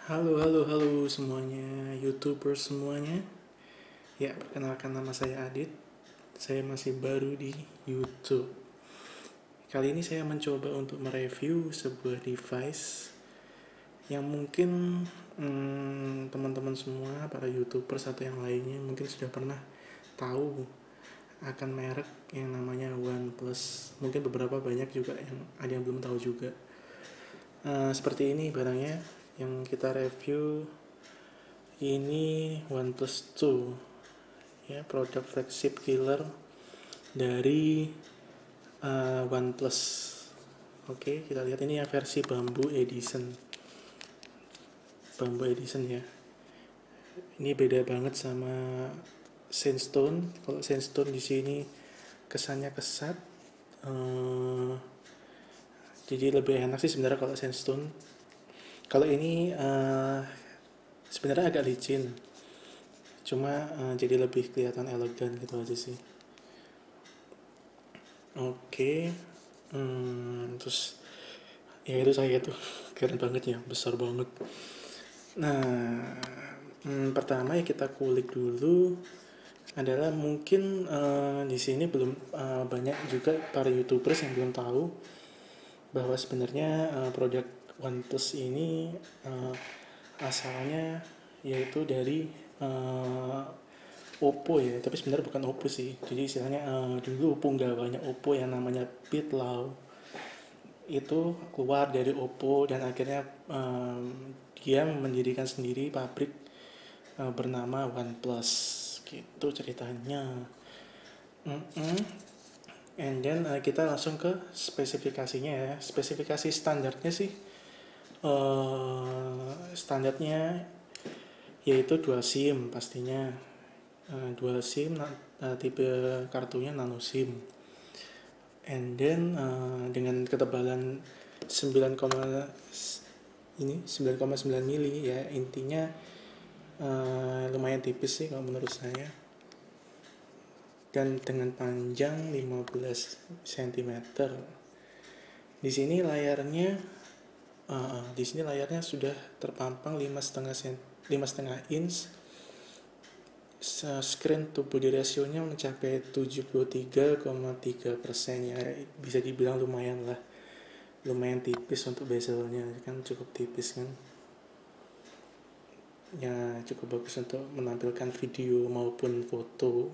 Halo semuanya, YouTubers semuanya. Ya, perkenalkan nama saya Adit. Saya masih baru di YouTube. Kali ini saya mencoba untuk mereview sebuah device yang mungkin teman-teman semua, para YouTubers atau yang lainnya mungkin sudah pernah tahu akan merek yang namanya OnePlus. Mungkin beberapa banyak juga yang ada yang belum tahu juga. Seperti ini barangnya yang kita review. Ini OnePlus 2, ya, produk flagship killer dari OnePlus. Oke, kita lihat ini ya versi Bamboo Edition ya. Ini beda banget sama Sandstone. Kalau Sandstone di sini kesannya kesat, jadi lebih enak sih sebenarnya kalau Sandstone. Kalau ini sebenarnya agak licin, cuma jadi lebih kelihatan elegan gitu aja sih. Oke. Terus ya itu saya tuh keren banget ya, besar banget. Nah, pertama ya kita kulik dulu adalah mungkin di sini belum banyak juga para YouTubers yang belum tahu bahwa sebenarnya produk OnePlus ini asalnya yaitu dari Oppo ya, tapi sebenarnya bukan Oppo sih. Jadi istilahnya dulu banyak Oppo yang namanya Pitlau itu keluar dari Oppo dan akhirnya dia mendirikan sendiri pabrik bernama OnePlus, gitu ceritanya. And then kita langsung ke spesifikasinya ya. Spesifikasi standarnya sih standarnya yaitu dual SIM pastinya. Dual SIM, tipe kartunya nano SIM. And then dengan ketebalan 9,9 mili ya, intinya lumayan tipis sih kalau menurut saya. Dan dengan panjang 15 cm. Di sini layarnya sudah terpampang 5,5 inch. Screen to body ratio-nya mencapai 73,3% ya, bisa dibilang lumayan tipis untuk bezelnya, kan cukup tipis kan ya, cukup bagus untuk menampilkan video maupun foto.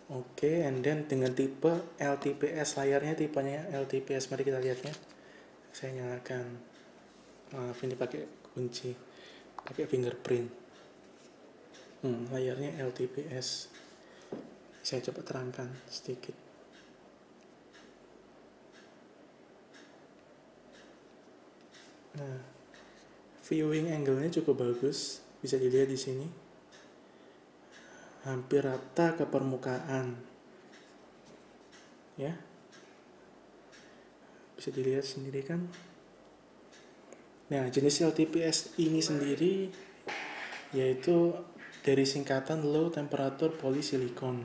Oke, and then dengan tipe LTPS, layarnya tipenya LTPS, mari kita lihatnya. Saya nyalakan, maaf ini pakai kunci, pakai fingerprint. Layarnya LTPS. Saya coba terangkan sedikit. Nah, viewing angle-nya cukup bagus, bisa dilihat di sini. Hampir rata ke permukaan. Ya. Bisa dilihat sendiri kan. Nah, jenis LTPS ini sendiri yaitu dari singkatan Low Temperature Polysilicon.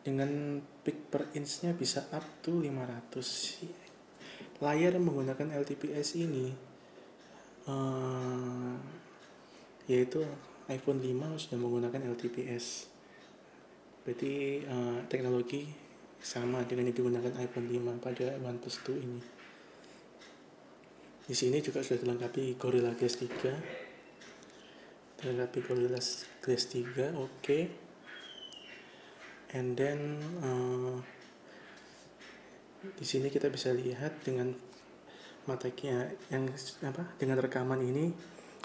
Dengan peak per inch-nya bisa up to 500. Layar yang menggunakan LTPS ini yaitu iPhone 5 sudah menggunakan LTPS. Berarti teknologi sama dengan yang digunakan iPhone 5 pada OnePlus 2 ini. Di sini juga sudah dilengkapi Gorilla Glass 3. Oke. And then di sini kita bisa lihat dengan matanya dengan rekaman ini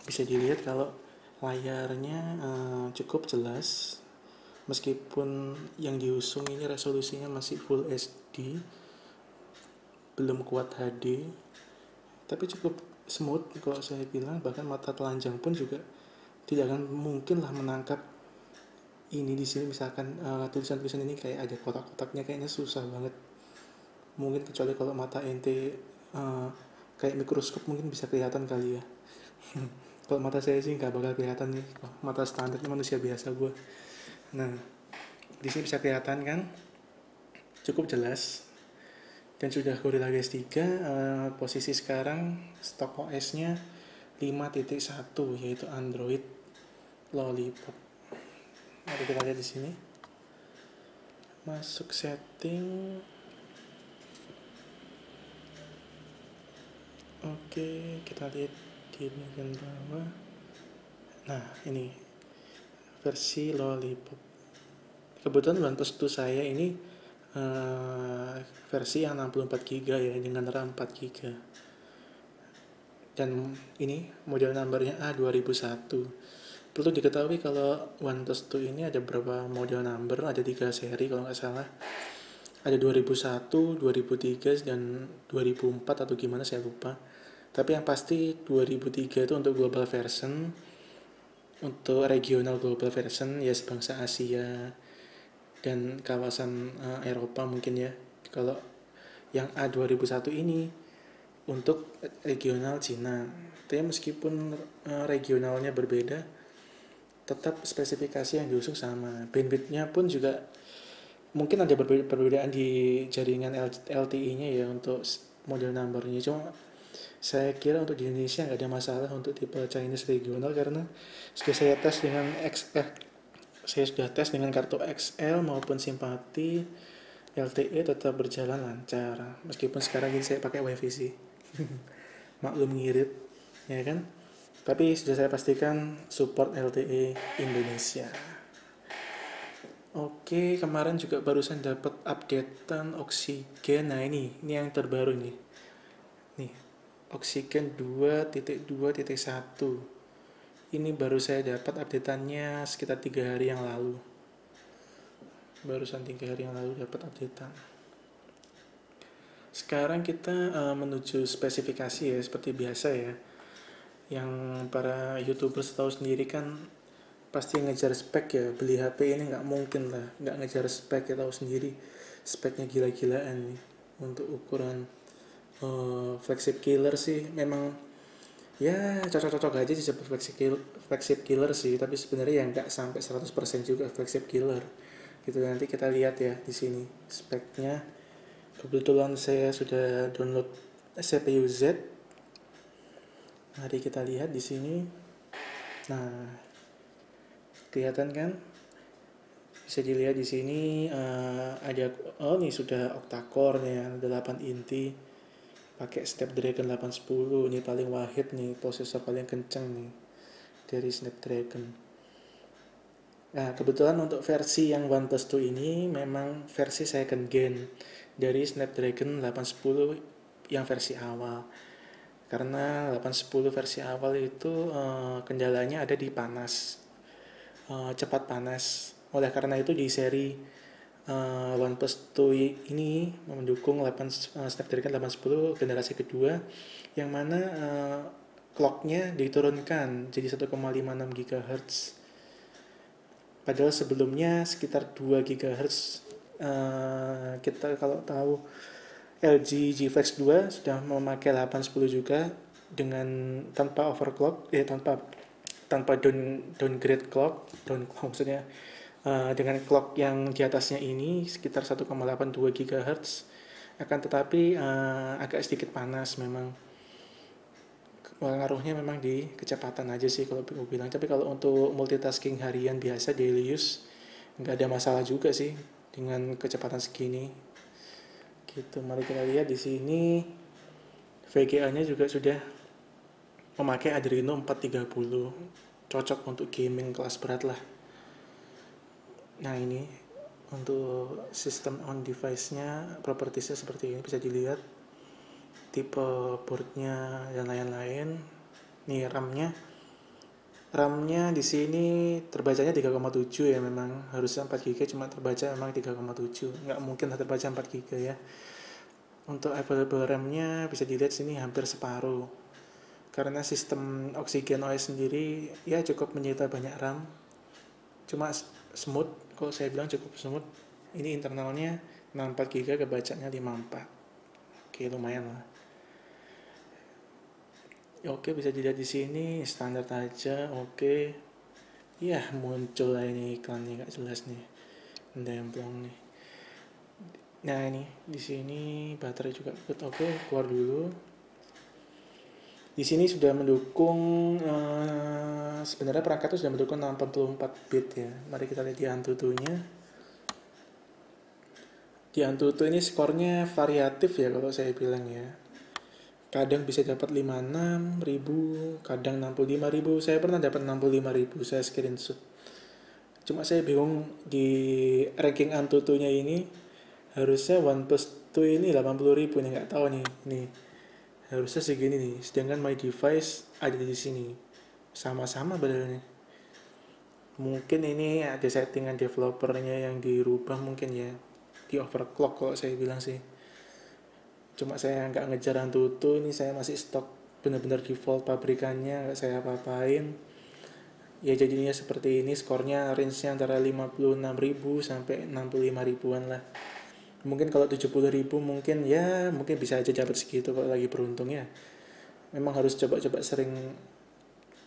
bisa dilihat kalau layarnya cukup jelas, meskipun yang diusung ini resolusinya masih Full HD, belum kuat HD, tapi cukup smooth kalau saya bilang. Bahkan mata telanjang pun juga tidak akan mungkin lah menangkap ini. Di sini misalkan tulisan-tulisan ini kayak ada kotak-kotaknya, kayaknya susah banget. Mungkin kecuali kalau mata ente kayak mikroskop mungkin bisa kelihatan kali ya. Kalau mata saya sih nggak bakal kelihatan nih, mata standarnya manusia biasa gue. Nah, di sini bisa kelihatan kan, cukup jelas. dan sudah Gorilla Glass 3. Posisi sekarang stok OS-nya 5.1 yaitu Android Lollipop. Mari kita lihat di sini. Masuk setting. Oke, kita lihat di bagian bawah. Nah, ini versi Lollipop. Kebetulan OnePlus 2 saya ini versi yang 64GB ya, dengan RAM 4GB. Dan ini model numbernya A2001. Perlu diketahui kalau OnePlus 2 ini ada berapa model number, ada 3 seri kalau nggak salah. Ada 2001, 2003, dan 2004 atau gimana saya lupa. Tapi yang pasti 2003 itu untuk global version, untuk regional global version ya sebangsa Asia dan kawasan Eropa mungkin ya. Kalau yang A2001 ini untuk regional Cina. Tapi meskipun regionalnya berbeda, tetap spesifikasi yang diusung sama. Bandwidth-nya pun juga mungkin ada perbedaan di jaringan LTE-nya ya untuk model number-nya. Cuma saya kira untuk di Indonesia nggak ada masalah untuk tipe Chinese regional, karena sudah saya tes dengan kartu XL maupun Simpati, LTE tetap berjalan lancar. Meskipun sekarang ini saya pakai WiFi sih. Maklum ngirit, ya kan? Tapi sudah saya pastikan support LTE Indonesia. Oke, kemarin juga barusan dapat updatean Oxygen. Nah, ini yang terbaru nih. Nih, Oxygen 2.2.1. Ini baru saya dapat updateannya sekitar 3 hari yang lalu. Barusan 3 hari yang lalu dapat updatean. Sekarang kita menuju spesifikasi ya, seperti biasa ya. Yang para YouTubers tahu sendiri kan pasti ngejar spek ya. Beli HP ini nggak mungkin lah nggak ngejar spek, ya tahu sendiri speknya gila-gilaan nih. Untuk ukuran flagship killer sih memang ya cocok-cocok aja disebut flagship killer sih, tapi sebenarnya ya nggak sampai 100% juga flagship killer gitu. Nanti kita lihat ya di sini speknya. Kebetulan saya sudah download CPU Z. Mari kita lihat di sini. Nah, kelihatan kan? Bisa dilihat di sini ada nih sudah octa-core nih, 8 inti. Pakai Snapdragon 810. Ini paling wahid nih, prosesor paling kenceng nih dari Snapdragon. Nah, kebetulan untuk versi yang OnePlus 2 ini memang versi second gen dari Snapdragon 810 yang versi awal. Karena 810 versi awal itu kendalanya ada di panas, cepat panas. Oleh karena itu di seri OnePlus 2 ini mendukung Snapdragon 810 generasi kedua, yang mana clocknya diturunkan jadi 1,56 GHz. Padahal sebelumnya sekitar 2 GHz. Kita kalau tahu LG G-Flex 2 sudah memakai 810 juga dengan tanpa overclock, tanpa downgrade clock, maksudnya dengan clock yang di atasnya ini sekitar 1,82 GHz. Akan tetapi agak sedikit panas memang. Pengaruhnya memang di kecepatan aja sih kalau aku bilang. Tapi kalau untuk multitasking harian biasa daily use nggak ada masalah juga sih dengan kecepatan segini. Gitu. Mari kita lihat di sini VGA-nya juga sudah memakai Adreno 430. Cocok untuk gaming kelas berat lah. Nah, ini untuk sistem on device-nya, propertiesnya seperti ini, bisa dilihat tipe boardnya dan lain-lain. Nih RAM-nya di sini terbacanya 3,7 ya, memang harusnya 4 GB, cuma terbaca memang 3,7. Nggak mungkin terbaca 4 GB ya. Untuk available RAM-nya bisa dilihat sini hampir separuh. Karena sistem Oxygen OS sendiri ya cukup menyita banyak RAM. Cuma smooth, kalau saya bilang cukup smooth. Ini internalnya 64 GB, kebacanya 54. Oke, lumayan lah. Oke, bisa dilihat di sini standar aja. Oke. Ya, muncul lah ini iklannya, nggak jelas nih. Ndemplong nih. Nah ini di sini baterai juga good. Oke, keluar dulu. Di sini sudah mendukung sebenarnya perangkat itu sudah mendukung 64 bit ya. Mari kita lihat di Antutunya. Di Antutu ini skornya variatif ya kalau saya bilang ya. Kadang bisa dapat 56.000, kadang 65.000. Saya pernah dapat 65.000, saya screenshot. Cuma saya bingung di ranking Antutunya ini harusnya OnePlus 2 ini 80.000 nih, nggak tahu nih. Nih harusnya segini nih, sedangkan my device ada di sini. Sama-sama padahal nih. Mungkin ini ada settingan developernya yang dirubah mungkin ya, di overclock kalau saya bilang sih. Cuma saya nggak ngejar Antutu, ini saya masih stok benar-benar default pabrikannya, nggak saya apa-apain. Ya jadinya seperti ini, skornya range-nya antara 56.000 sampai 65.000-an lah. Mungkin kalau 70.000 mungkin ya mungkin bisa aja dapat segitu kalau lagi beruntung ya. Memang harus coba-coba sering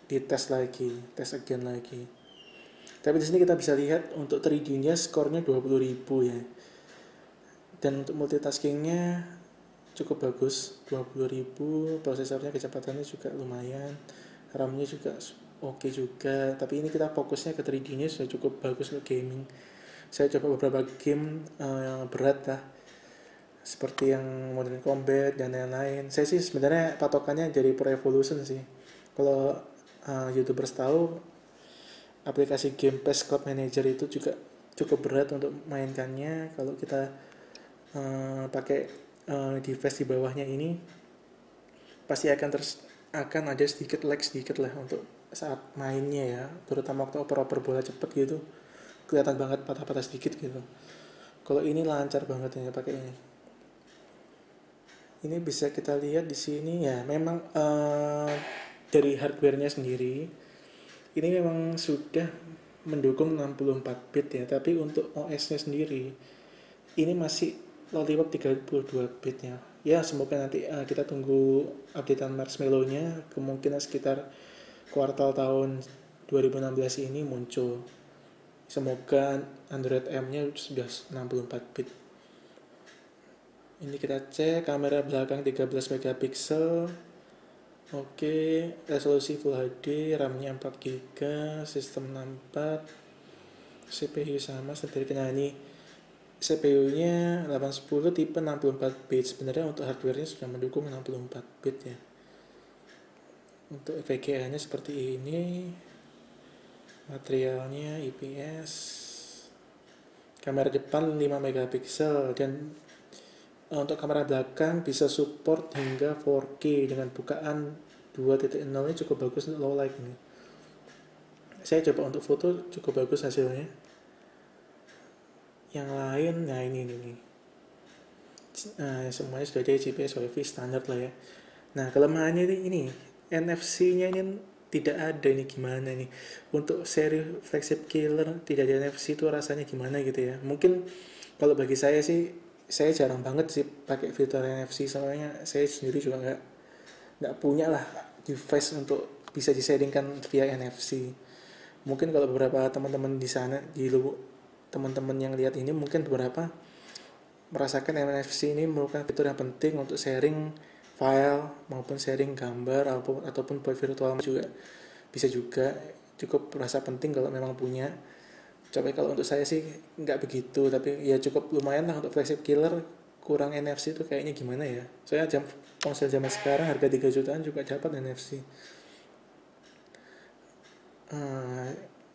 dites lagi, tes again lagi. Tapi di sini kita bisa lihat untuk 3D-nya skornya 20.000 ya. Dan untuk multitaskingnya cukup bagus, 20.000, prosesornya kecepatannya juga lumayan, RAM-nya juga oke juga. Tapi ini kita fokusnya ke 3D-nya sudah cukup bagus untuk gaming. Saya coba beberapa game yang berat lah, seperti yang Modern Combat dan lain-lain. Saya sih sebenarnya patokannya dari Pro Evolution sih. Kalau YouTubers tahu, aplikasi Game Pass Cloud Manager itu juga cukup berat untuk mainkannya. Kalau kita pakai device di bawahnya ini, pasti akan ada sedikit lag sedikit lah untuk saat mainnya ya, terutama waktu oper-oper bola cepet gitu, kelihatan banget patah-patah sedikit gitu. Kalau ini lancar banget ya pakai ini. Ini bisa kita lihat di sini ya, memang dari hardware-nya sendiri ini memang sudah mendukung 64 bit ya, tapi untuk OS-nya sendiri ini masih Lollipop 32 bit ya. Ya semoga nanti kita tunggu updatean Marshmallow-nya, kemungkinan sekitar kuartal tahun 2016 ini muncul. Semoga Android M-nya sudah 64 bit. Ini kita cek kamera belakang 13 megapiksel. Oke, resolusi Full HD, RAM-nya 4 GB, sistem 64, CPU sama seperti ini. CPU-nya 810 tipe 64 bit. Sebenarnya untuk hardware-nya sudah mendukung 64 bit ya. Untuk VGA-nya seperti ini. Materialnya IPS. Kamera depan 5 megapiksel dan untuk kamera belakang bisa support hingga 4K dengan bukaan 2.0-nya cukup bagus untuk low light ini. Saya coba untuk foto cukup bagus hasilnya. Yang lain, nah ini. Nah, semuanya sudah ada GPS WiFi standar lah ya. Nah, kelemahannya ini NFC-nya ini tidak ada, ini gimana nih? Untuk seri flagship killer tidak ada NFC itu rasanya gimana gitu ya. Mungkin kalau bagi saya sih, saya jarang banget sih pakai fitur NFC, soalnya saya sendiri juga nggak punya lah device untuk bisa diseringkan via NFC. Mungkin kalau beberapa teman-teman di sana, teman-teman yang lihat ini mungkin beberapa merasakan NFC ini merupakan fitur yang penting untuk sharing file maupun sharing gambar ataupun buat virtual juga bisa juga, cukup merasa penting kalau memang punya. Coba kalau untuk saya sih nggak begitu, tapi ya cukup lumayan lah untuk flagship killer. Kurang NFC itu kayaknya gimana ya, soalnya ponsel zaman sekarang harga 3 jutaan juga dapat NFC.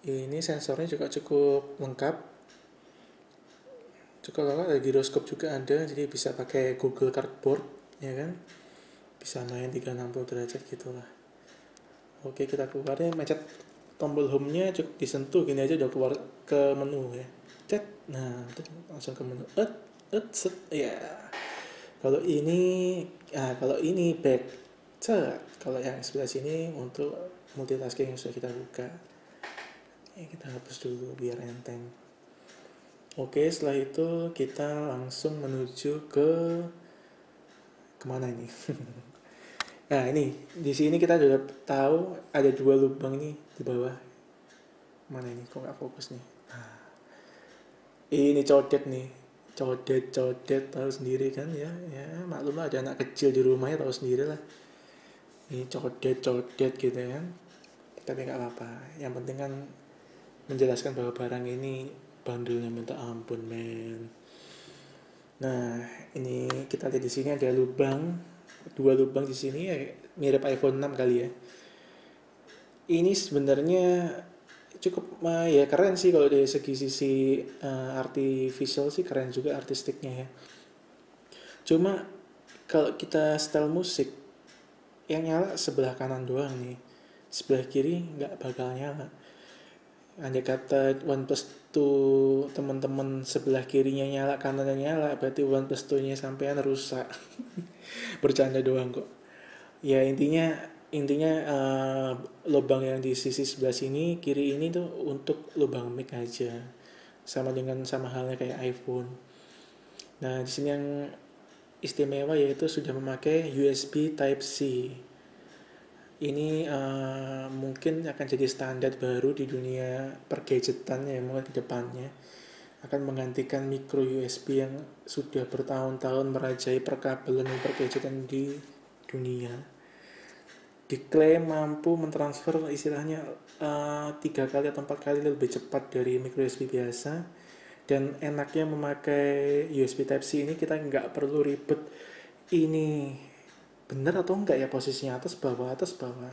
Ini sensornya juga cukup lengkap, ada giroskop juga ada, jadi bisa pakai Google Cardboard ya kan, bisa main 360 derajat gitulah. Oke, kita keluarnya mencet tombol home-nya cukup disentuh gini aja udah keluar ke menu ya. Cet. Nah, itu langsung ke menu. Set. Ya. Kalau ini back. Cet. Kalau yang sebelah sini untuk multitasking yang sudah kita buka. Ya, kita hapus dulu biar enteng. Oke, setelah itu kita langsung menuju ke kemana ini? Nah ini di sini kita sudah tahu ada 2 lubang nih di bawah. Mana ini kok nggak fokus nih? Nah, ini codet nih. codet tahu sendiri kan ya, maklum lah, ada anak kecil di rumahnya, tahu sendiri lah, ini codet gitu kan. Tapi nggak apa-apa, yang penting kan menjelaskan bahwa barang ini bandelnya minta ampun men. Nah, ini kita lihat di sini ada dua lubang di sini ya, mirip iPhone 6 kali ya. Ini sebenarnya cukup ya keren sih kalau dari sisi artificial sih, keren juga artistiknya ya. Cuma kalau kita style musik, yang nyala sebelah kanan doang nih, sebelah kiri nggak bakal nyala. Andai kata OnePlus 2 teman-teman sebelah kirinya nyala, kanannya nyala, berarti OnePlus 2 nya sampean rusak. Bercanda doang kok. Ya intinya lubang yang di sisi sebelah sini kiri ini tuh untuk lubang mic aja, sama halnya kayak iPhone. Nah di sini yang istimewa yaitu sudah memakai USB Type C. Ini mungkin akan jadi standar baru di dunia pergadgetan ya, mungkin ke depannya akan menggantikan micro USB yang sudah bertahun-tahun merajai perkabelan dan pergadgetan di dunia. Diklaim mampu mentransfer istilahnya 3 kali atau 4 kali lebih cepat dari micro USB biasa. Dan enaknya memakai USB Type C ini, kita nggak perlu ribet ini bener atau enggak ya posisinya, atas bawah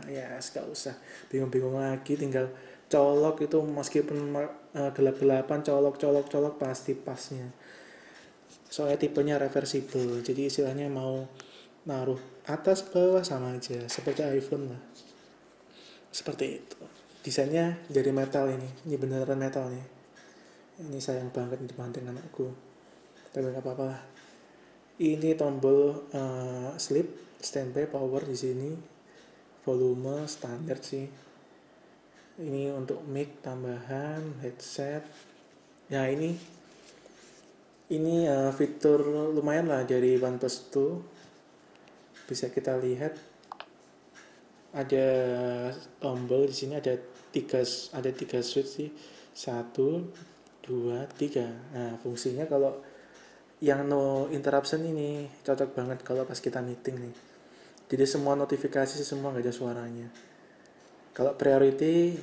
ya, nggak usah bingung-bingung lagi, tinggal colok itu, meskipun gelap-gelapan colok pasti pasnya. Soalnya tipenya reversible, jadi istilahnya mau naruh atas bawah sama aja, seperti iPhone lah, seperti itu. Desainnya dari metal, ini beneran metal nih. Ini sayang banget dibanting anakku, tapi nggak apa-apa lah. Ini tombol sleep, standby, power di sini, volume standar sih. Ini untuk mic tambahan, headset. Ya ini fitur lumayan lah dari OnePlus 2. Bisa kita lihat ada tombol di sini, ada tiga switch sih, 1, 2, 3. Nah fungsinya kalau yang no interruption ini cocok banget kalau pas kita meeting nih. Jadi semua notifikasi semua nggak ada suaranya. Kalau priority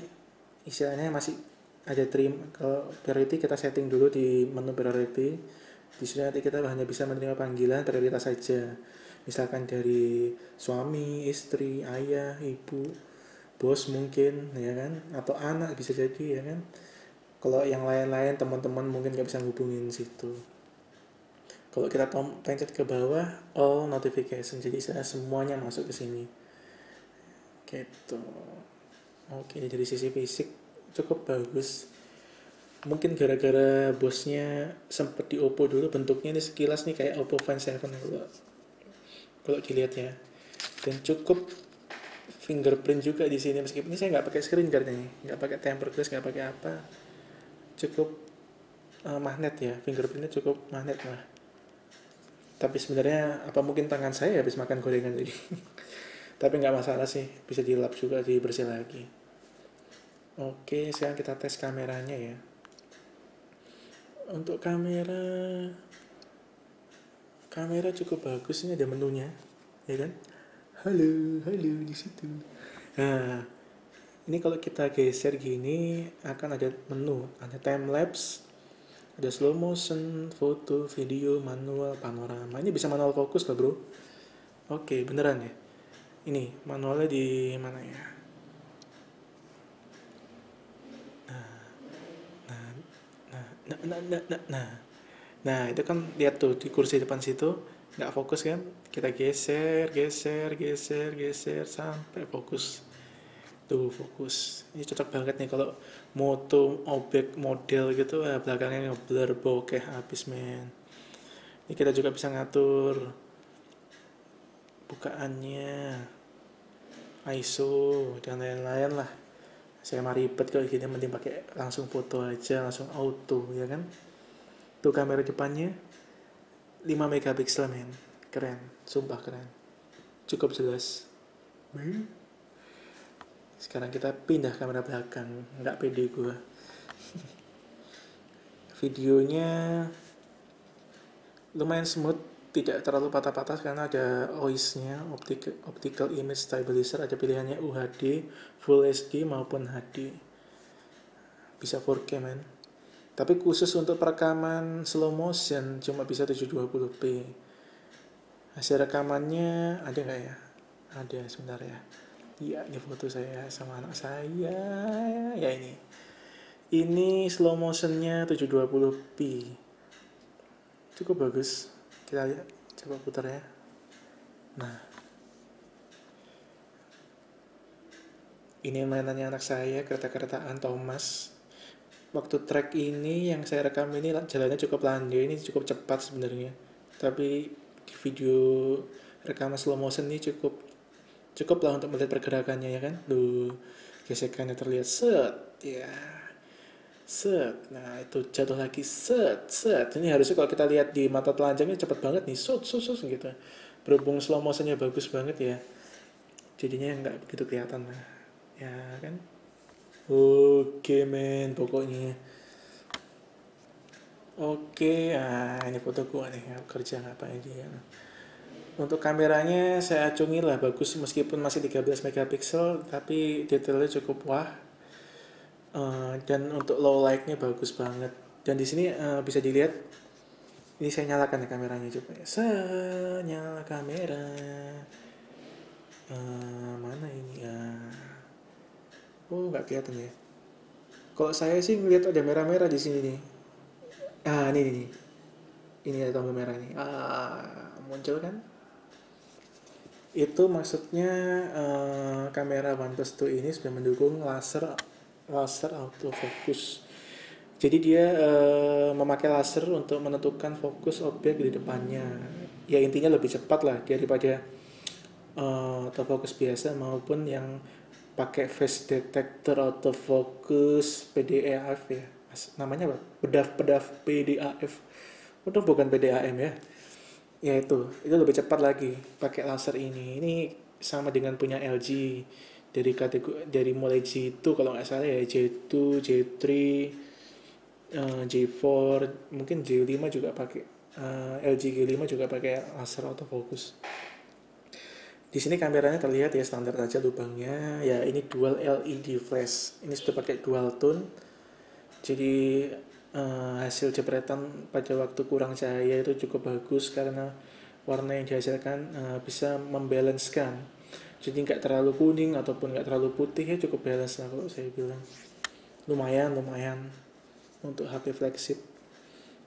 istilahnya masih ada kalau priority kita setting dulu di menu priority. Di sini nanti kita hanya bisa menerima panggilan prioritas saja. Misalkan dari suami, istri, ayah, ibu, bos mungkin ya kan, atau anak bisa jadi ya kan. Kalau yang lain-lain teman-teman mungkin nggak bisa hubungin situ. Kalau kita pencet ke bawah, all notification, jadi semuanya masuk ke sini. Gitu. Oke, dari sisi fisik cukup bagus. Mungkin gara-gara bosnya sempat di Oppo dulu, bentuknya ini sekilas nih kayak Oppo Find 7 kalau dilihat ya. Dan cukup fingerprint juga di sini, meskipun ini saya nggak pakai screen guard nih, nggak pakai tempered glass, nggak pakai apa. Cukup magnet ya, fingerprintnya cukup magnet lah. Tapi sebenarnya apa mungkin tangan saya habis makan gorengan jadi. Tapi nggak masalah sih, bisa dilap juga, dibersih lagi. Oke, sekarang kita tes kameranya ya. Untuk kamera cukup bagus, ini ada menunya, ya kan? Halo di situ. Nah, ini kalau kita geser gini akan ada menu, ada time lapse, ada slow motion, foto, video, manual, panorama. Ini bisa manual fokus loh bro. Oke, beneran ya. Ini manualnya di mana ya? Nah, itu kan lihat tuh di kursi depan situ nggak fokus kan? Kita geser sampai fokus. Tuh fokus. Ini cocok banget nih kalau moto objek model gitu, belakangnya ngeblur, bokeh habis men. Ini kita juga bisa ngatur bukaannya, ISO dan lain-lain lah. Saya mah ribet kalau gini, mending pakai langsung foto aja, langsung auto ya kan. Tuh kamera depannya 5 megapiksel men, keren, sumpah keren, cukup jelas. Sekarang kita pindah kamera belakang, nggak pede gue. Videonya lumayan smooth, tidak terlalu patah-patah karena ada OIS-nya, optical image stabilizer, ada pilihannya UHD, Full HD maupun HD, bisa 4K men. Tapi khusus untuk perekaman slow motion cuma bisa 720p. Hasil rekamannya ada nggak ya? Ada, sebentar ya. Iya, ini foto saya sama anak saya. Ya ini. Ini slow motionnya 720p. Cukup bagus. Kita lihat, coba putar ya. Nah, ini mainannya anak saya, kereta-keretaan Thomas. Waktu track ini yang saya rekam ini jalannya cukup landai, ini cukup cepat sebenarnya. Tapi di video rekaman slow motion ini cukup lah untuk melihat pergerakannya ya kan. Duh, gesekannya terlihat set ya. Set. Nah, itu jatuh lagi set. Ini harusnya kalau kita lihat di mata telanjangnya cepat banget nih. Set gitu. Berhubung slow motionnya bagus banget ya. Jadinya nggak begitu kelihatan lah. Ya kan? Oke men, pokoknya. Oke, ini foto gua nih, kerja ngapain dia. Untuk kameranya saya acungi lah, bagus meskipun masih 13 megapiksel, tapi detailnya cukup wah. Dan untuk low light-nya bagus banget. Dan di sini bisa dilihat, ini saya nyalakan ya kameranya coba ya. Nyala kamera. Mana ini ya? Oh, nggak kelihatan ya. Kalau saya sih ngelihat ada merah-merah di sini nih. Ini nih. Ini ada tombol merah nih. Muncul kan? Itu maksudnya kamera OnePlus 2 ini sudah mendukung laser autofocus. Jadi dia memakai laser untuk menentukan fokus objek di depannya. Ya intinya lebih cepat lah daripada autofocus biasa maupun yang pakai face detector autofocus PDAF ya. Namanya apa? Pedaf PDAF. Udah bukan PDAM ya. Ya itu lebih cepat lagi pakai laser ini sama dengan punya LG dari mulai G2 kalau nggak salah ya, J2, J3, J4, mungkin J5 juga pakai, LG G5 juga pakai laser autofocus. Di sini kameranya terlihat ya standar aja lubangnya ya, ini dual LED flash, ini sudah pakai dual tone, jadi hasil jepretan pada waktu kurang cahaya itu cukup bagus karena warna yang dihasilkan bisa membalancekan, jadi nggak terlalu kuning ataupun nggak terlalu putih ya, cukup balance lah kalau saya bilang. Lumayan untuk HP flagship,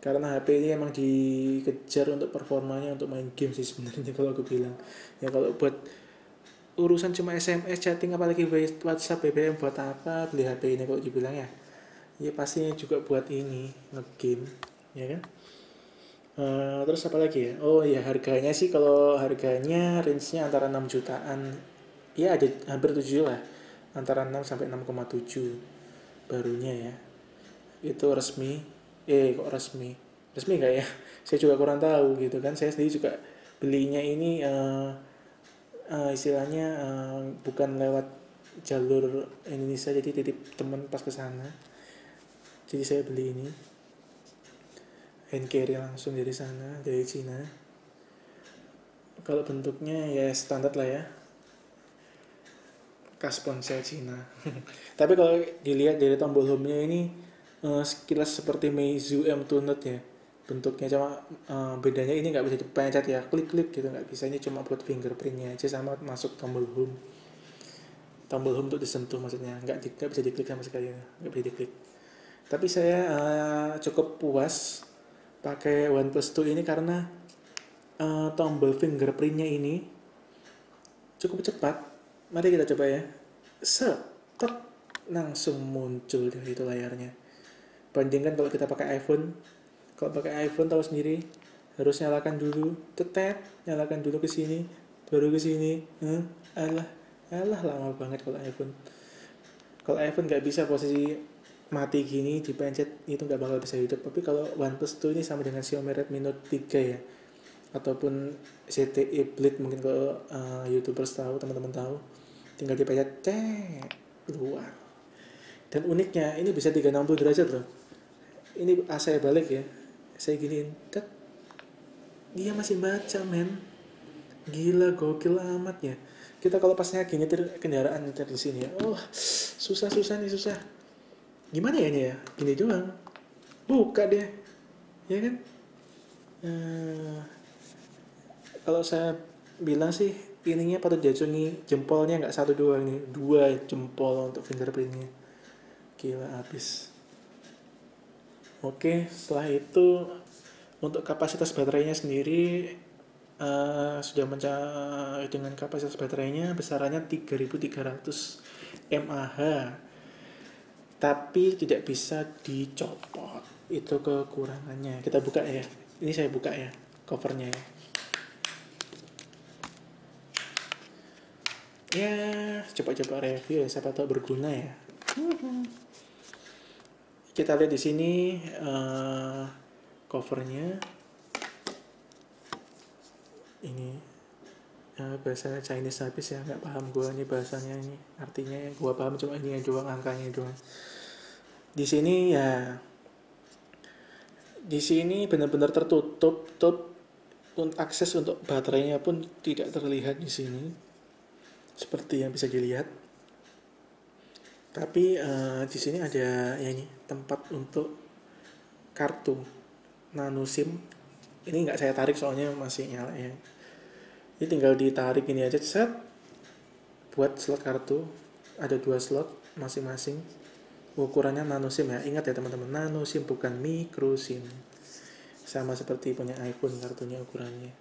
karena HP ini emang dikejar untuk performanya untuk main game sih sebenarnya kalau aku bilang ya. Kalau buat urusan cuma SMS chatting apalagi WhatsApp BBM buat apa beli HP ini kalau dibilang ya pastinya juga buat ini nge-game ya kan. Terus apa lagi ya, oh ya harganya sih, kalau harganya range-nya antara 6 jutaan ya, ada hampir 7 lah, antara 6 sampai 6,7 barunya ya. Itu resmi. Kok resmi nggak ya, saya juga kurang tahu gitu kan. Saya sendiri juga belinya ini istilahnya bukan lewat jalur Indonesia, jadi titip teman pas kesana, jadi saya beli ini hand carry langsung dari sana, dari Cina. Kalau bentuknya ya standar lah ya, khas ponsel Cina. Tapi kalau dilihat dari tombol home-nya ini sekilas seperti Meizu M2 Note ya bentuknya, cuma bedanya ini nggak bisa dipencet ya, klik gitu nggak bisa, ini cuma buat fingerprintnya aja sama masuk tombol home untuk disentuh, maksudnya nggak bisa diklik sama sekali, nggak bisa diklik. Tapi saya cukup puas pakai OnePlus 2 ini karena tombol fingerprintnya ini cukup cepat. Mari kita coba ya, langsung muncul dari itu layarnya. Bandingkan kalau kita pakai iPhone. Kalau pakai iPhone tahu sendiri, harus nyalakan dulu, nyalakan dulu ke sini, baru ke sini. Alah lama banget kalau iPhone. Kalau iPhone nggak bisa posisi mati gini dipencet, itu nggak bakal bisa hidup. Tapi kalau OnePlus 2 ini sama dengan Xiaomi Redmi Note 3 ya, ataupun ZTE Blade, mungkin kalau YouTubers tahu, teman-teman tahu, tinggal dipencet, keluar. Dan uniknya ini bisa 360 derajat loh. Ini saya balik ya, saya giniin, dia masih baca men. Gila, gokil amat ya. Kita kalau pas lagi nyetir kendaraan nyetir di sini ya, susah nih susah. Gimana ya ini ya, gini doang, buka dia, ya kan. Eh, Kalau saya bilang sih ininya patut diacungi jempolnya, nggak satu dua, ini dua jempol untuk fingerprintnya. Gila abis. Oke, setelah itu untuk kapasitas baterainya sendiri sudah mencapai dengan kapasitas baterainya besarannya 3300 mAh, tapi tidak bisa dicopot. Itu kekurangannya. Kita buka ya. Ini saya buka ya covernya ya. Ya, coba-coba review ya, siapa tahu berguna ya. Kita lihat di sini covernya. Ini bahasa Chinese habis ya, nggak paham gue ini bahasanya, ini artinya yang gue paham cuma ini yang doang, angkanya doang. Di sini ya, di sini benar-benar tertutup, akses untuk baterainya pun tidak terlihat di sini, seperti yang bisa dilihat. Tapi di sini ada ya ini tempat untuk kartu nano SIM. Ini nggak saya tarik soalnya masih nyala ya. Ini tinggal ditarik ini aja, set, buat slot kartu. Ada 2 slot masing-masing. Ukurannya nano SIM ya. Ingat ya teman-teman, nano SIM bukan micro SIM. Sama seperti punya iPhone kartunya ukurannya.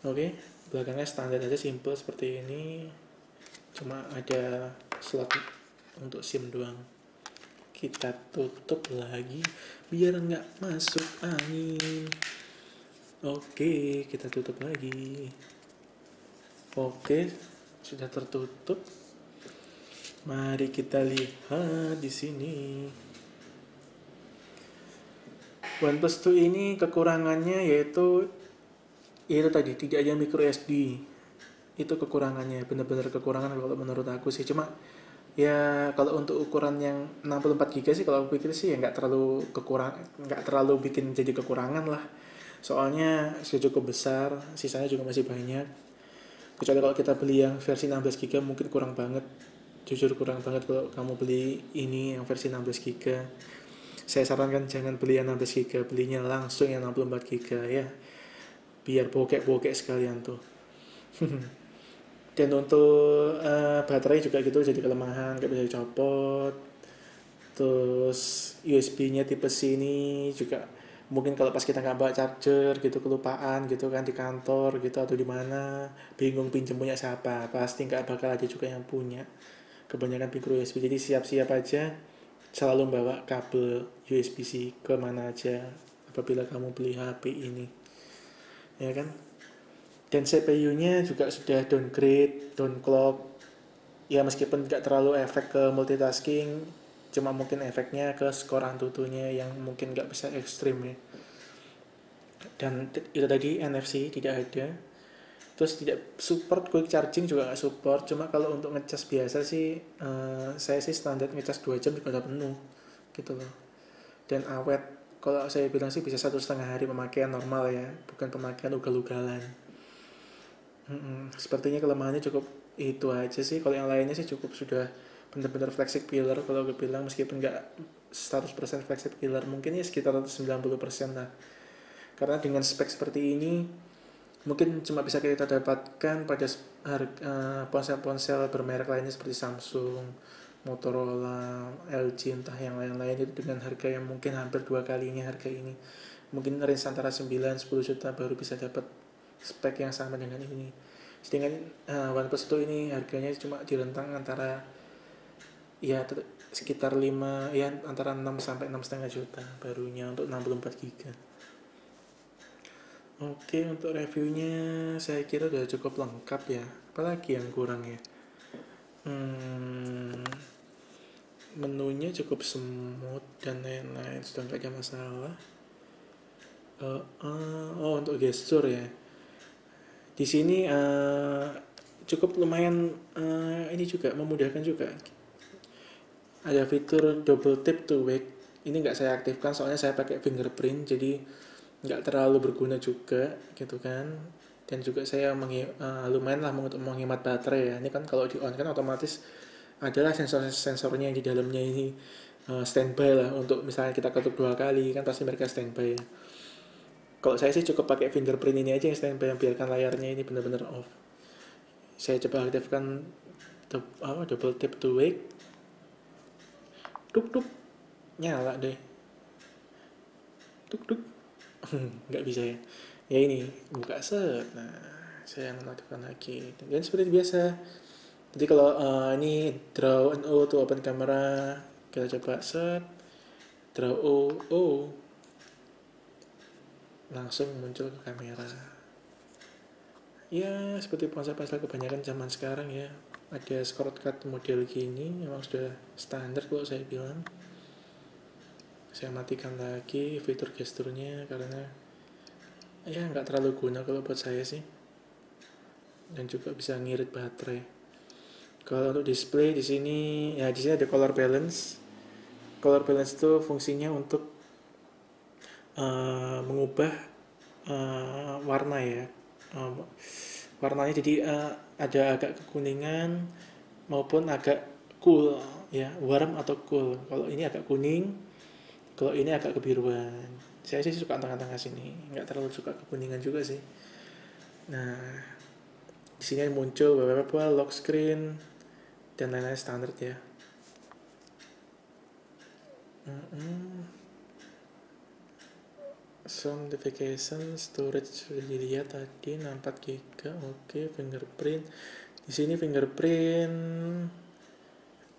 Oke, belakangnya standar aja, simple seperti ini. Cuma ada slot untuk SIM doang. Kita tutup lagi biar nggak masuk angin. Oke, kita tutup lagi. Oke, sudah tertutup. Mari kita lihat di sini. OnePlus 2 ini kekurangannya yaitu tadi tidak ada micro SD. Itu kekurangannya, benar-benar kekurangan kalau menurut aku sih. Cuma ya kalau untuk ukuran yang 64 GB sih kalau aku pikir sih ya nggak terlalu bikin jadi kekurangan lah. Soalnya sudah cukup besar, sisanya juga masih banyak. Kecuali kalau kita beli yang versi 16 GB mungkin kurang banget. Jujur kurang banget kalau kamu beli ini yang versi 16 GB. Saya sarankan jangan beli yang 16 GB, belinya langsung yang 64 GB ya. Biar bokek-bokek sekalian tuh. Dan untuk baterai juga gitu jadi kelemahan, nggak bisa dicopot. Terus USB-nya tipe C ini juga mungkin kalau pas kita nggak bawa charger gitu, kelupaan gitu kan di kantor gitu atau di mana, bingung pinjem punya siapa, pasti nggak bakal ada juga yang punya. Kebanyakan micro USB, jadi siap-siap aja selalu bawa kabel USB-C kemana aja apabila kamu beli HP ini, ya kan. Dan CPU-nya juga sudah downgrade, downclock. Ya meskipun nggak terlalu efek ke multitasking, cuma mungkin efeknya ke skor Antutunya yang mungkin nggak bisa ekstrim ya. Dan itu tadi NFC tidak ada. Terus tidak support quick charging, juga nggak support. Cuma kalau untuk ngecas biasa sih, saya sih standar ngecas 2 jam juga udah penuh gitu loh. Dan awet, kalau saya bilang sih bisa 1,5 hari pemakaian normal ya, bukan pemakaian ugal-ugalan. Sepertinya kelemahannya cukup itu aja sih. Kalau yang lainnya sih cukup sudah benar-benar flagship killer kalau gue bilang, meskipun nggak 100% flagship killer, mungkin ya sekitar 90% lah. Karena dengan spek seperti ini mungkin cuma bisa kita dapatkan pada ponsel-ponsel bermerek lainnya seperti Samsung, Motorola, LG, entah yang lain-lain itu dengan harga yang mungkin hampir 2 kalinya harga ini. Mungkin range antara 9-10 juta baru bisa dapat spek yang sama dengan ini. Sedangkan OnePlus 2 ini harganya cuma di rentang antara ya sekitar 5 ya, antara 6 sampai 6,5 juta barunya untuk 64 GB. Oke, untuk reviewnya saya kira udah cukup lengkap ya. Apalagi yang kurang ya? Menunya cukup smooth dan lain-lain, sudah nggak ada masalah. Untuk gestur ya. Di sini cukup lumayan, ini juga memudahkan juga. Ada fitur double tap to wake. Ini nggak saya aktifkan soalnya saya pakai fingerprint, jadi nggak terlalu berguna juga gitu kan. Dan juga saya lumayan lah untuk menghemat baterai ya. Ini kan kalau di on kan otomatis adalah sensor-sensornya yang di dalamnya ini standby lah, untuk misalnya kita ketuk 2 kali kan pasti mereka standby ya. Kalau saya sih cukup pakai fingerprint ini aja yang standby, yang biarkan layarnya ini benar-benar off. Saya coba aktifkan double tap to wake, tuk tuk, nyala deh, tuk tuk. Nggak bisa ya. Ya ini buka set. Nah, saya nonaktifkan lagi. Dan seperti biasa. Jadi kalau ini draw and O to open camera, kita coba set, draw O, langsung muncul ke kamera. Ya seperti ponsel-ponsel kebanyakan zaman sekarang ya, ada shortcut model gini, memang sudah standar kalau saya bilang. Saya matikan lagi fitur gesturnya karena ya nggak terlalu guna kalau buat saya sih, dan juga bisa ngirit baterai. Kalau untuk display di sini ya, di sini ada color balance. Color balance itu fungsinya untuk mengubah warna ya. Warnanya jadi ada agak kekuningan maupun agak cool ya, warm atau cool. Kalau ini agak kuning, kalau ini agak kebiruan. Saya sih suka tengah-tengah sini, nggak terlalu suka kekuningan juga sih. Nah, di sini muncul beberapa lock screen dan lain-lain standar ya. Sound notification, storage sudah dilihat tadi 64 GB. Oke, fingerprint. Di sini fingerprint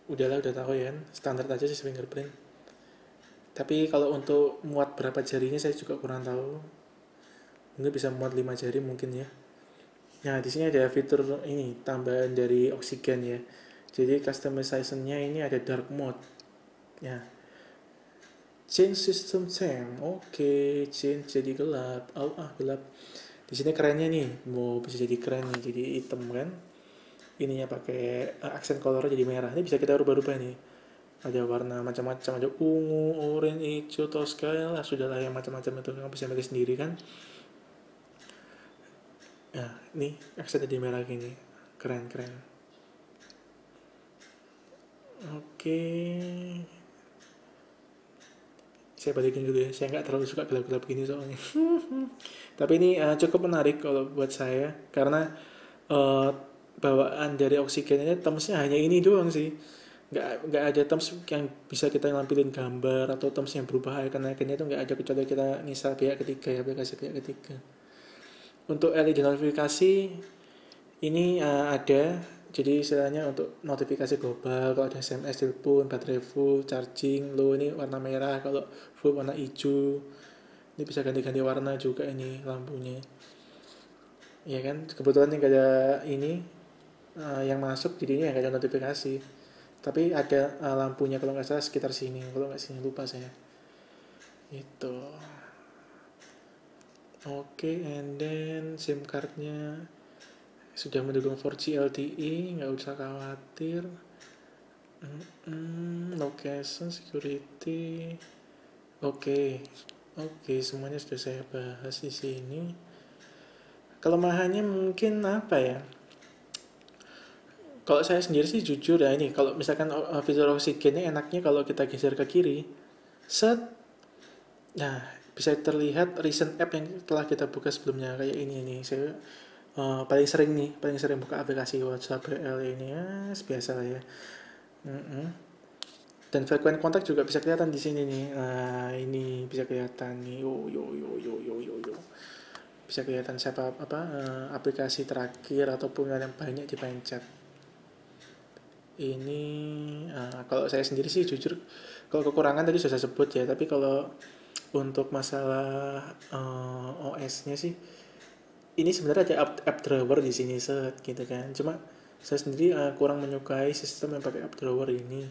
udahlah, udah tahu ya, standar aja sih fingerprint. Tapi kalau untuk muat berapa jarinya saya juga kurang tahu. Mungkin bisa muat 5 jari mungkin ya. Nah, di sini ada fitur ini tambahan dari Oxygen ya. Jadi customization-nya ini ada dark mode. Ya. Change system time. Oke, change jadi gelap. Gelap. Di sini kerennya nih, mau bisa jadi keren nih, jadi hitam kan. Ininya pakai aksen colornya jadi merah. Ini bisa kita rubah-rubah nih. Ada warna macam-macam, ada ungu, oranye, hijau, toska lah, sudahlah yang macam-macam itu kamu bisa milih sendiri kan. Nah, nih aksen jadi merah gini. Keren. Oke. Saya balikin dulu ya, saya nggak terlalu suka gelap-gelap gini soalnya. Tapi ini cukup menarik kalau buat saya, karena uh, bawaan dari Oxygen ini termsnya hanya ini doang sih. Nggak ada terms yang bisa kita nampilin gambar atau terms yang berubah icon-iconnya itu nggak ada, kecuali kita nginstal pihak ketiga ya, aplikasi pihak ketiga. Untuk LED notifikasi ini ada, jadi istilahnya untuk notifikasi global, kalau ada SMS, telepon, baterai full, charging, low ini warna merah, kalau full warna hijau. Ini bisa ganti-ganti warna juga ini lampunya. Ya kan, kebetulan nggak ada ini yang masuk, jadi ini nggak ada notifikasi. Tapi ada lampunya kalau nggak salah sekitar sini, kalau nggak sini lupa saya. Itu. Oke, and then SIM cardnya sudah mendukung 4G LTE, nggak usah khawatir. Location, security, oke, semuanya sudah saya bahas di sini. Kelemahannya mungkin apa ya? Kalau saya sendiri sih jujur ya, ini kalau misalkan fitur oksigennya enaknya kalau kita geser ke kiri, set, nah bisa terlihat recent app yang telah kita buka sebelumnya, kayak ini nih. Saya paling sering buka aplikasi WhatsApp BL ini ya, biasa lah ya. Dan frequent kontak juga bisa kelihatan di sini nih. Nah, ini bisa kelihatan nih. Yo. Bisa kelihatan siapa aplikasi terakhir ataupun yang banyak dipencet. Ini kalau saya sendiri sih jujur, kalau kekurangan tadi sudah saya sebut ya, tapi kalau untuk masalah OS-nya sih, ini sebenarnya ada app drawer di sini set gitu kan. Cuma saya sendiri kurang menyukai sistem yang pakai app drawer ini.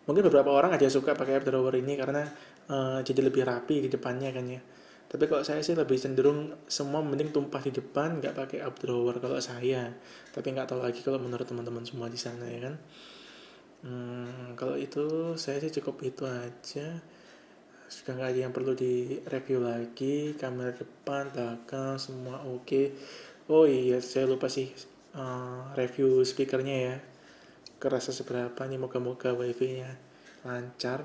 Mungkin beberapa orang aja suka pakai app drawer ini karena jadi lebih rapi di depannya kan ya. Tapi kalau saya sih lebih cenderung semua mending tumpah di depan, nggak pakai app drawer kalau saya. Tapi nggak tahu lagi kalau menurut teman-teman semua di sana ya kan. Kalau itu saya sih cukup itu aja. sudah nggak ada yang perlu di review lagi. Kamera depan, belakang semua oke. Oh iya, saya lupa sih review speakernya ya, kerasa seberapa nih. Moga-moga wifi nya lancar.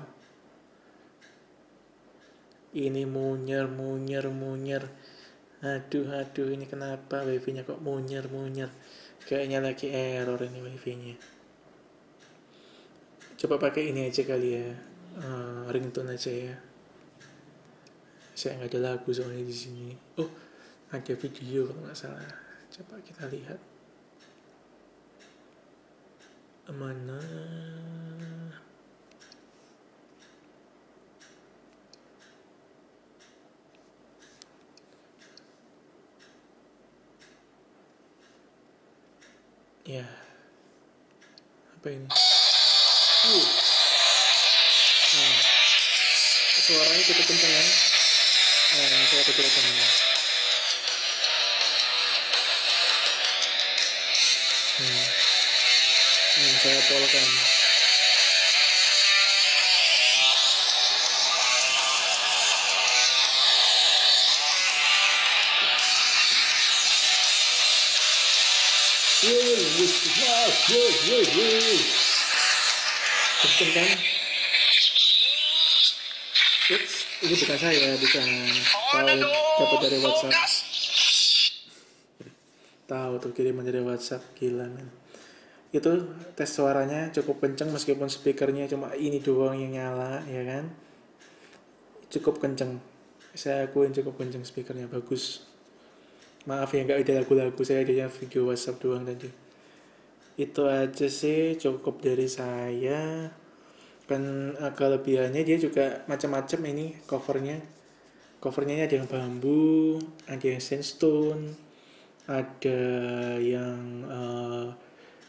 Ini munyer munyer munyer, aduh ini kenapa wifi nya kok munyer munyer, kayaknya lagi error ini wifi nya. Coba pakai ini aja kali ya, ringtone aja ya. Saya nggak ada lagu soalnya di sini. Oh, ada video kalau nggak salah. Coba kita lihat. Mana? Ya. Apa ini? Suaranya cukup kencang kan? Saya kecilkan ya. Saya polkan. Kenceng kan? Ini bukan saya, bukan. Tahu dapat dari WhatsApp. Tahu tuh kiriman dari WhatsApp, gila men. Itu tes suaranya cukup kenceng meskipun speakernya cuma ini doang yang nyala, ya kan? Cukup kenceng. Saya akuin cukup kenceng speakernya, bagus. Maaf ya nggak ada lagu-lagu, saya adanya video WhatsApp doang tadi. Itu aja sih, cukup dari saya. Kan kelebihannya dia juga macam-macam ini covernya ada yang bambu, ada yang sandstone, ada yang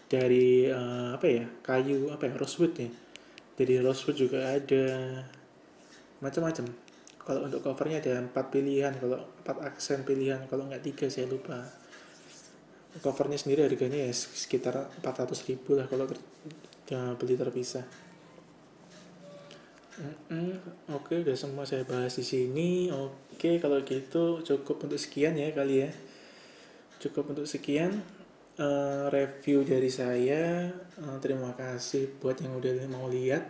dari apa ya, kayu apa ya, rosewood ya, dari rosewood juga ada, macam-macam. Kalau untuk covernya ada 4 pilihan, kalau 4 aksen pilihan, kalau nggak 3 saya lupa. Covernya sendiri harganya ya sekitar 400.000 lah kalau beli terpisah. Oke, udah semua saya bahas di sini. Oke, kalau gitu cukup untuk sekian ya kali ya. Cukup untuk sekian review dari saya. Terima kasih buat yang udah mau lihat,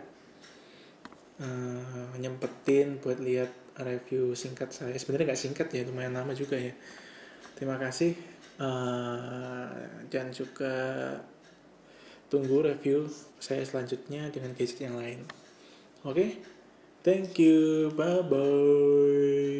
nyempetin buat lihat review singkat saya. Sebenarnya nggak singkat ya, lumayan lama juga ya. Terima kasih. Dan juga tunggu review saya selanjutnya dengan gadget yang lain. Oke, thank you, bye bye.